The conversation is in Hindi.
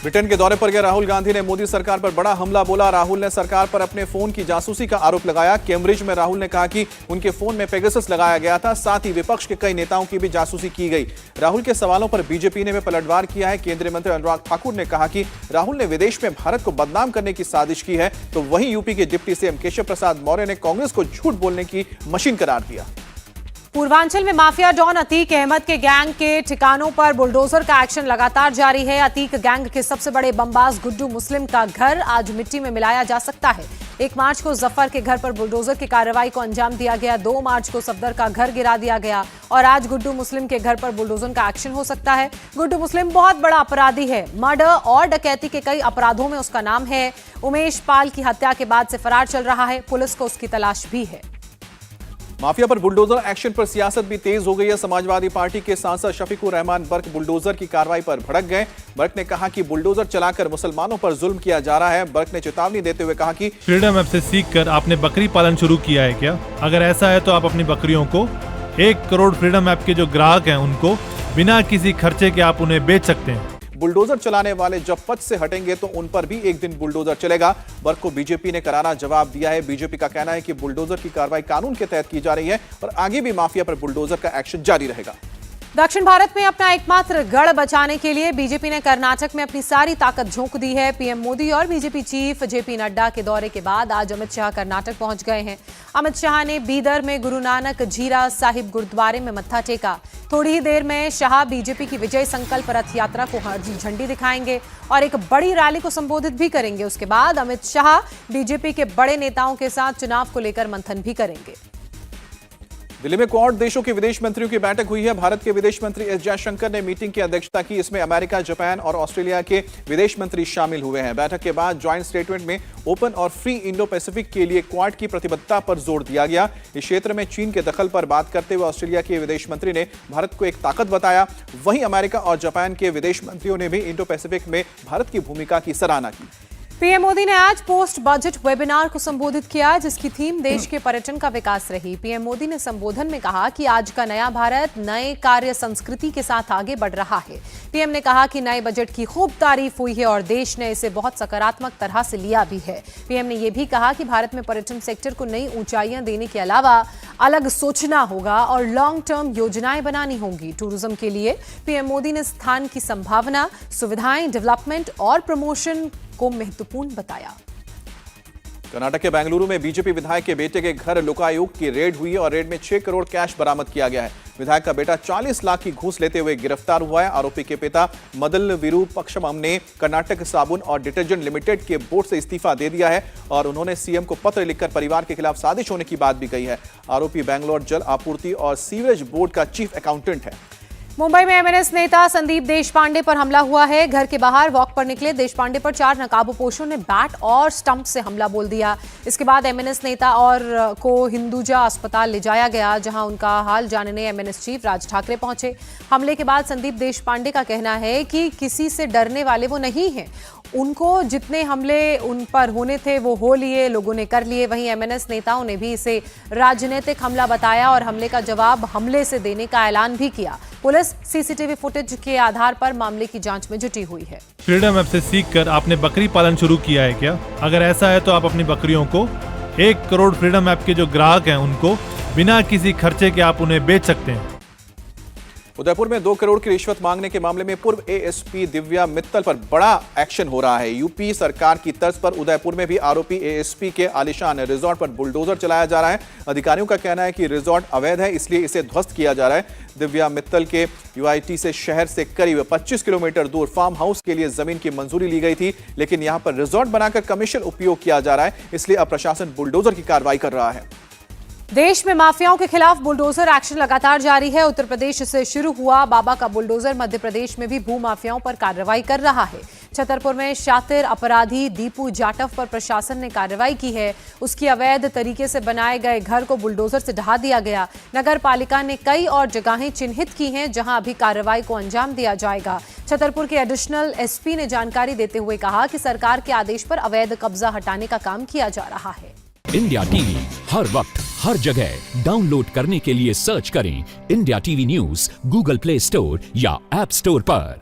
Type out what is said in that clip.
ब्रिटेन के दौरे पर गए राहुल गांधी ने मोदी सरकार पर बड़ा हमला बोला। राहुल ने सरकार पर अपने फोन की जासूसी का आरोप लगाया। कैम्ब्रिज में राहुल ने कहा कि उनके फोन में पेगासस लगाया गया था, साथ ही विपक्ष के कई नेताओं की भी जासूसी की गई। राहुल के सवालों पर बीजेपी ने भी पलटवार किया है। केंद्रीय मंत्री अनुराग ठाकुर ने कहा कि राहुल ने विदेश में भारत को बदनाम करने की साजिश की है, तो वहीं यूपी के डिप्टी सीएम केशव प्रसाद मौर्य ने कांग्रेस को झूठ बोलने की मशीन करार दिया। पूर्वांचल में माफिया डॉन अतीक अहमद के गैंग के ठिकानों पर बुलडोजर का एक्शन लगातार जारी है। अतीक गैंग के सबसे बड़े बमबाज गुड्डू मुस्लिम का घर आज मिट्टी में मिलाया जा सकता है। 1 मार्च को जफर के घर पर बुलडोजर की कार्रवाई को अंजाम दिया गया। 2 मार्च को सफदर का घर गिरा दिया गया और आज गुड्डू मुस्लिम के घर पर बुलडोजर का एक्शन हो सकता है। गुड्डू मुस्लिम बहुत बड़ा अपराधी है। मर्डर और डकैती के कई अपराधों में उसका नाम है। उमेश पाल की हत्या के बाद से फरार चल रहा है। पुलिस को उसकी तलाश भी है। माफिया पर बुलडोजर एक्शन पर सियासत भी तेज हो गई है। समाजवादी पार्टी के सांसद शफीकुर रहमान बर्क बुलडोजर की कार्रवाई पर भड़क गए। बर्क ने कहा कि बुलडोजर चलाकर मुसलमानों पर जुल्म किया जा रहा है। बर्क ने चेतावनी देते हुए कहा कि फ्रीडम ऐप से सीखकर आपने बकरी पालन शुरू किया है क्या? अगर ऐसा है तो आप अपनी बकरियों को 1 करोड़ फ्रीडम ऐप के जो ग्राहक हैं उनको बिना किसी खर्चे के आप उन्हें बेच सकते हैं। बुलडोजर चलाने वाले जब पद से हटेंगे तो उन पर भी एक दिन बुलडोजर चलेगा। बर्क को बीजेपी ने करारा जवाब दिया है। बीजेपी का कहना है कि बुलडोजर की कार्रवाई कानून के तहत की जा रही है और आगे भी माफिया पर बुलडोजर का एक्शन जारी रहेगा। दक्षिण भारत में अपना एकमात्र गढ़ बचाने के लिए बीजेपी ने कर्नाटक में अपनी सारी ताकत झोंक दी है। पीएम मोदी और बीजेपी चीफ जेपी नड्डा के दौरे के बाद आज अमित शाह कर्नाटक पहुंच गए हैं। अमित शाह ने बीदर में गुरु नानक जीरा साहिब गुरुद्वारे में मत्था टेका। थोड़ी ही देर में शाह बीजेपी की विजय संकल्प रथ यात्रा को हरी झंडी दिखाएंगे और एक बड़ी रैली को संबोधित भी करेंगे। उसके बाद अमित शाह बीजेपी के बड़े नेताओं के साथ चुनाव को लेकर मंथन भी करेंगे। दिल्ली में क्वाड देशों के विदेश मंत्रियों की बैठक हुई है। भारत के विदेश मंत्री एस जयशंकर ने मीटिंग की अध्यक्षता की। इसमें अमेरिका, जापान और ऑस्ट्रेलिया के विदेश मंत्री शामिल हुए हैं। बैठक के बाद ज्वाइंट स्टेटमेंट में ओपन और फ्री इंडो पैसिफिक के लिए क्वाड की प्रतिबद्धता पर जोर दिया गया। इस क्षेत्र में चीन के दखल पर बात करते हुए ऑस्ट्रेलिया के विदेश मंत्री ने भारत को एक ताकत बताया। वहीं अमेरिका और जापान के विदेश मंत्रियों ने भी इंडो पैसिफिक में भारत की भूमिका की सराहना की। पीएम मोदी ने आज पोस्ट बजट वेबिनार को संबोधित किया, जिसकी थीम देश के पर्यटन का विकास रही। पीएम मोदी ने संबोधन में कहा कि आज का नया भारत नए कार्य संस्कृति के साथ आगे बढ़ रहा है। पीएम ने कहा कि नए बजट की खूब तारीफ हुई है और देश ने इसे बहुत सकारात्मक तरह से लिया भी है। पीएम ने यह भी कहा कि भारत में पर्यटन सेक्टर को नई ऊंचाइयां देने के अलावा अलग सोचना होगा और लॉन्ग टर्म योजनाएं बनानी होंगी। टूरिज्म के लिए पीएम मोदी ने स्थान की संभावना, सुविधाएं, डेवलपमेंट और प्रमोशन को महत्वपूर्ण बताया। कर्नाटक के बेंगलुरु में बीजेपी विधायक के बेटे के घर लोकायुक्त की रेड हुई और रेड में 6 करोड़ कैश बरामद किया गया है। विधायक का बेटा 40 लाख की घूस लेते हुए गिरफ्तार हुआ है। आरोपी के पिता मदल विरूपक्षम ने कर्नाटक साबुन और डिटर्जेंट लिमिटेड के बोर्ड से इस्तीफा दे दिया है और उन्होंने सीएम को पत्र लिखकर परिवार के खिलाफ साजिश होने की बात भी कही है। आरोपी बेंगलोर जल आपूर्ति और सीवरेज बोर्ड का चीफ अकाउंटेंट है। मुंबई में एमएनएस नेता संदीप देशपांडे पर हमला हुआ है। घर के बाहर वॉक पर निकले देशपांडे पर 4 नकाबपोशों ने बैट और स्टंप से हमला बोल दिया। इसके बाद एमएनएस नेता और को हिंदुजा अस्पताल ले जाया गया, जहां उनका हाल जानने एमएनएस चीफ राज ठाकरे पहुंचे। हमले के बाद संदीप देशपांडे का कहना है कि किसी से डरने वाले वो नहीं हैं। उनको जितने हमले उन पर होने थे वो हो लिए, लोगों ने कर लिए। वहीं एमएनएस नेताओं ने भी इसे राजनीतिक हमला बताया और हमले का जवाब हमले से देने का ऐलान भी किया। पुलिस सीसीटीवी फुटेज के आधार पर मामले की जांच में जुटी हुई है। फ्रीडम ऐप से सीखकर आपने बकरी पालन शुरू किया है क्या? अगर ऐसा है तो आप अपनी बकरियों को 1 करोड़ फ्रीडम ऐप के जो ग्राहक हैं उनको बिना किसी खर्चे के आप उन्हें बेच सकते हैं। उदयपुर में 2 करोड़ की रिश्वत मांगने के मामले में पूर्व एएसपी दिव्या मित्तल पर बड़ा एक्शन हो रहा है। यूपी सरकार की तर्ज पर उदयपुर में भी आरोपी एएसपी के आलिशान रिजॉर्ट पर बुलडोजर चलाया जा रहा है। अधिकारियों का कहना है कि रिजॉर्ट अवैध है, इसलिए इसे ध्वस्त किया जा रहा है। दिव्या मित्तल के यूआईटी से शहर से करीब 25 किलोमीटर दूर फार्म हाउस के लिए जमीन की मंजूरी ली गई थी, लेकिन यहां पर रिजॉर्ट बनाकर कमर्शियल उपयोग किया जा रहा है, इसलिए अब प्रशासन बुलडोजर की कार्रवाई कर रहा है। देश में माफियाओं के खिलाफ बुलडोजर एक्शन लगातार जारी है। उत्तर प्रदेश से शुरू हुआ बाबा का बुलडोजर मध्य प्रदेश में भी भू माफियाओं पर कार्रवाई कर रहा है। छतरपुर में शातिर अपराधी दीपू जाटव पर प्रशासन ने कार्रवाई की है। उसकी अवैध तरीके से बनाए गए घर को बुलडोजर से ढहा दिया गया। नगर पालिका ने कई और जगहें चिन्हित की हैं जहां अभी कार्रवाई को अंजाम दिया जाएगा। छतरपुर के एडिशनल एसपी ने जानकारी देते हुए कहा कि सरकार के आदेश पर अवैध कब्जा हटाने का काम किया जा रहा है। इंडिया टीवी हर वक्त हर जगह डाउनलोड करने के लिए सर्च करें India TV news Google play store या ऐप स्टोर पर।